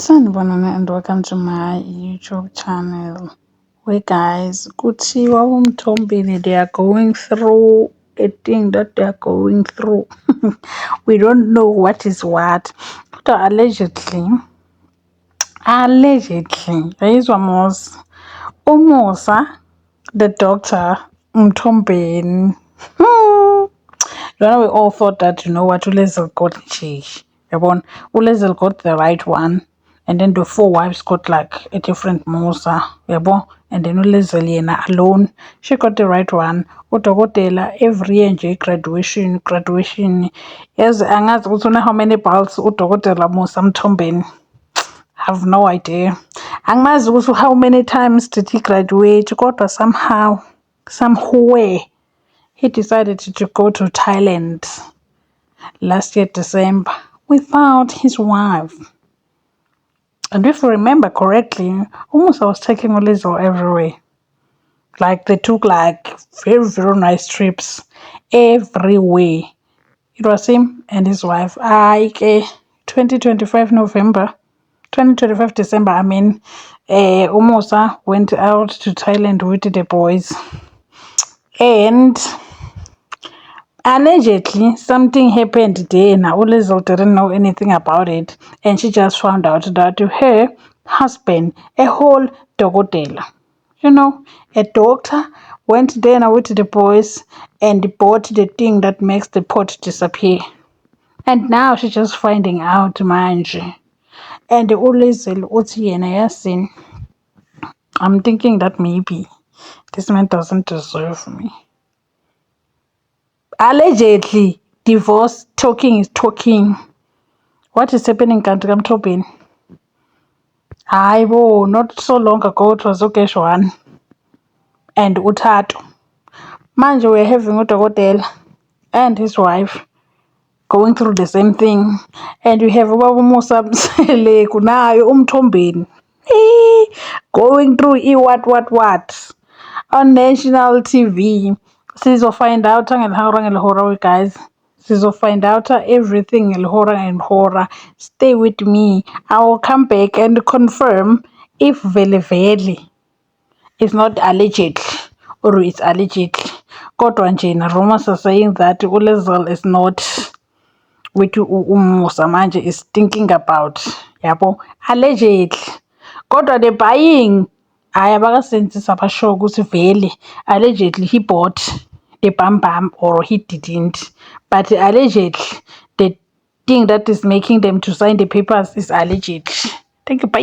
Sanibonani and welcome to my YouTube channel. Where guys, kuthiwa uMthombeni they are going through a thing that they are going through. We don't know what is what. But allegedly, yayizwa Umusa, the doctor, Mthombeni. We all thought that, you know what, Ulezel got nje. Yabona, Ulezel got the right one, and then the four wives got like a different Musa, yabo, and then Ulezel yena alone, she got the right one. Udokotela every year nje graduation. Yes, angazi ukuthi una how many balls udokotela Musa Mthombeni. Have no idea. Angimazi ukuthi how many times did he graduate, kodwa somewhere he decided to go to Thailand last year, December, without his wife. And if you remember correctly, almost I was taking Olizo everywhere. Like they took like very, very nice trips everywhere. It was him and his wife. 2025 November, 2025 December, Umusa went out to Thailand with the boys. And allegedly, something happened there. Now, Ulezel didn't know anything about it, and she just found out that her husband, a whole dokotela, a doctor, went there now with the boys and bought the thing that makes the pot disappear. And now she's just finding out, manje. And Ulezel uthi yena yasin. I'm thinking that maybe this man doesn't deserve me. Allegedly, divorce talking is talking. What is happening kanti kaMthobeni? Hayibo, not so long ago it was uKeshwan and uThatu. Manje we're having udokotela and his wife going through the same thing. And we have Ubaba Musa Mseleku nayo uMthombeni. Going through what on national TV. Find out guys. Find out everything and horror. Stay with me. I will come back and confirm if Vele is not allegedly or it's allegedly. Kodwa nje rumors are saying that Ulezel is not with Umusa manje is thinking about yabo allegedly. Kodwa the buying abakasenzisa abasho ukuthi vele allegedly he bought the bam or he didn't, but allegedly the thing that is making them to sign the papers is allegedly. Thank you. Bye.